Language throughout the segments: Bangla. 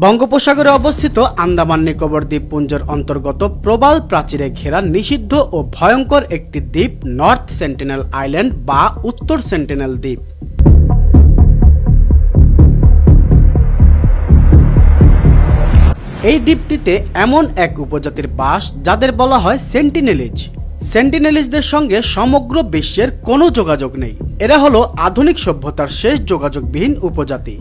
বঙ্গোপসাগরে অবস্থিত আন্দামান নিকোবর দ্বীপপুঞ্জের অন্তর্গত প্রবাল প্রাচীরে ঘেরা নিষিদ্ধ ও ভয়ঙ্কর একটি দ্বীপ নর্থ সেন্টিনেল আইল্যান্ড বা উত্তর সেন্টিনেল দ্বীপ। এই দ্বীপটিতে এমন এক উপজাতির বাস যাদের বলা হয় সেন্টিনেলিজ। সেন্টিনেলিজদের সঙ্গে সমগ্র বিশ্বের কোনো যোগাযোগ নেই। এরা হলো আধুনিক সভ্যতার শেষ যোগাযোগবিহীন উপজাতি।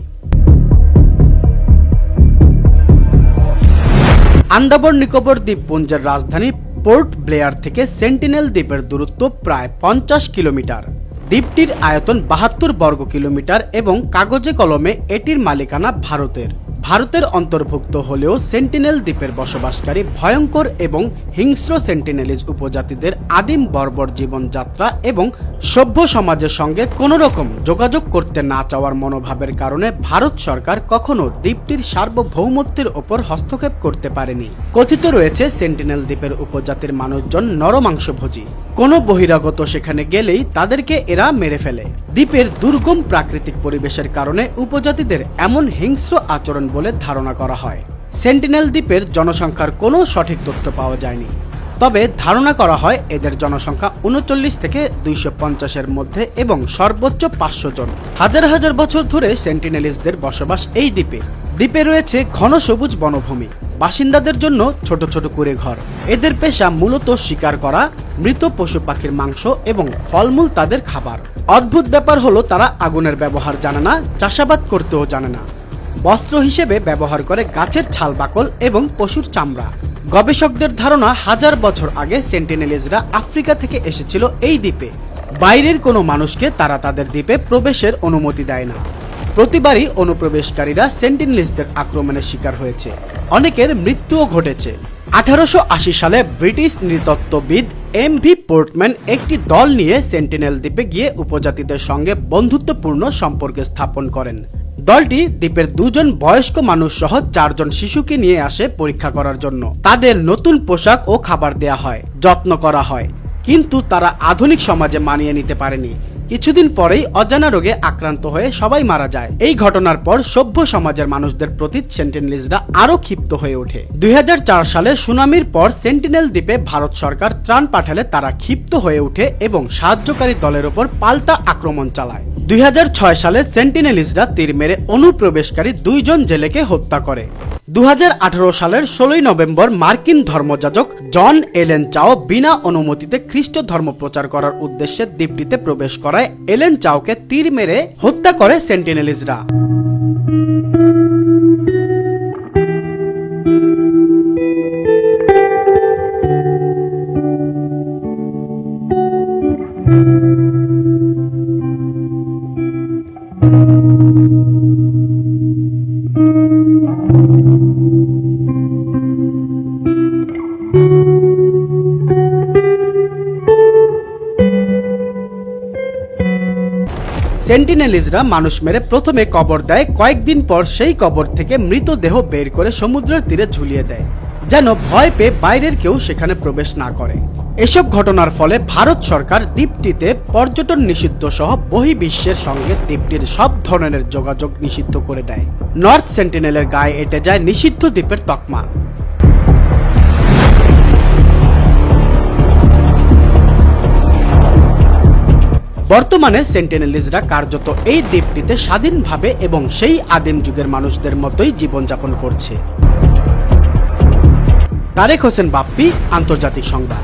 আন্দামান নিকোবর দ্বীপপুঞ্জের রাজধানী পোর্ট ব্লেয়ার থেকে সেন্টিনেল দ্বীপের দূরত্ব প্রায় 50 কিলোমিটার। দ্বীপটির আয়তন 72 বর্গ কিলোমিটার এবং কাগজে কলমে এটির মালিকানা ভারতের অন্তর্ভুক্ত হলেও সেন্টিনেল দ্বীপের বসবাসকারী ভয়ঙ্কর এবং হিংস্র সেন্টিনেলিজ উপজাতিদের আদিম বর্বর জীবনযাত্রা এবং সভ্য সমাজের সঙ্গে কোনো রকম যোগাযোগ করতে না চাওয়ার মনোভাবের কারণে ভারত সরকার কখনো দ্বীপটির সার্বভৌমত্বের ওপর হস্তক্ষেপ করতে পারেনি। কথিত রয়েছে সেন্টিনেল দ্বীপের উপজাতির মানুষজন নরমাংসভোজী। কোনো বহিরাগত সেখানে গেলেই তাদেরকে এরা মেরে ফেলে। দ্বীপের দুর্গম প্রাকৃতিক পরিবেশের কারণে উপজাতিদের এমন হিংস্র আচরণ বলে ধারণা করা হয়। সেন্টিনেল দ্বীপের জনসংখ্যার কোনো সঠিক তথ্য পাওয়া যায়নি, তবে ধারণা করা হয় এদের জনসংখ্যা 39 থেকে 250-এর মধ্যে এবং সর্বোচ্চ 500 জন। হাজার হাজার বছর ধরে সেন্টিনেলিজদের বসবাস এই দ্বীপে। দ্বীপে রয়েছে ঘন সবুজ বনভূমি, বাসিন্দাদের জন্য ছোট ছোট কুঁড়ে ঘর। এদের পেশা মূলত শিকার করা, মৃত পশু পাখির মাংস এবং ফলমূল তাদের খাবার। অদ্ভুত ব্যাপার হলো তারা আগুনের ব্যবহার জানে না, চাষাবাদ করতেও জানে না। বস্ত্র হিসেবে ব্যবহার করে গাছের ছাল বাকল এবং পশুর চামড়া। গবেষকদের ধারণা হাজার বছর আগে সেন্টিনেলিজরা আফ্রিকা থেকে এসেছিল এই দ্বীপে। বাইরের কোনো মানুষকে তারা তাদের দ্বীপে প্রবেশের অনুমতি দেয় না। প্রতিবারই অনুপ্রবেশকারীরা সেন্টিনেলিজদের আক্রমণের শিকার হয়েছে, অনেকের মৃত্যুও ঘটেছে। 1880 সালে ব্রিটিশ নৃতত্ত্ববিদ এম.ভি. পোর্টম্যান একটি দল নিয়ে সেন্টিনেল দ্বীপে গিয়ে উপজাতিদের সঙ্গে বন্ধুত্বপূর্ণ সম্পর্ক স্থাপন করেন। দলটি দ্বীপের 2 জন বয়স্ক মানুষ সহ 4 জন শিশুকে নিয়ে আসে পরীক্ষা করার জন্য। তাদের নতুন পোশাক ও খাবার দেয়া হয়, যত্ন করা হয়, কিন্তু তারা আধুনিক সমাজে মানিয়ে নিতে পারেনি। কিছুদিন পরেই অজানা রোগে আক্রান্ত হয়ে সবাই মারা যায়। এই ঘটনার পর সভ্য সমাজের মানুষদের প্রতি সেন্টিনেলিজরা আরো ক্ষিপ্ত হয়ে ওঠে। 2004 সালে সুনামির পর সেন্টিনেল দ্বীপে ভারত সরকার ত্রাণ পাঠালে তারা ক্ষিপ্ত হয়ে ওঠে এবং সাহায্যকারী দলের ওপর পাল্টা আক্রমণ চালায়। 2006 সালে সেন্টিনেলিজরা তীর মেরে অনুপ্রবেশকারী 2 জন জেলেকে হত্যা করে। 2018 সালের 16 নভেম্বর মার্কিন ধর্মযাজক জন এলেন চাও বিনা অনুমতিতে খ্রিস্ট ধর্ম প্রচার করার উদ্দেশ্যে দ্বীপটিতে প্রবেশ করায় এলেন চাওকে তীর মেরে হত্যা করে সেন্টিনেলিজরা। সেন্টিনেলিজরা মানুষ মেরে প্রথমে কবর দেয়, কয়েকদিন পর সেই কবর থেকে মৃতদেহ বের করে সমুদ্রের তীরে ঝুলিয়ে দেয়, যেন ভয় পেয়ে বাইরের কেউ সেখানে প্রবেশ না করে। এসব ঘটনার ফলে ভারত সরকার দ্বীপটিতে পর্যটন নিষিদ্ধ সহ বহির্বিশ্বের সঙ্গে দ্বীপটির সব ধরনের যোগাযোগ নিষিদ্ধ করে দেয়। নর্থ সেন্টিনেলের গায়ে এঁটে যায় নিষিদ্ধ দ্বীপের তকমা। বর্তমানে সেন্টিনেলিজরা কার্যত এই দ্বীপটিতে স্বাধীনভাবে এবং সেই আদিম যুগের মানুষদের মতোই জীবনযাপন করছে। তারেক হোসেন বাপ্পি, আন্তর্জাতিক সংবাদ।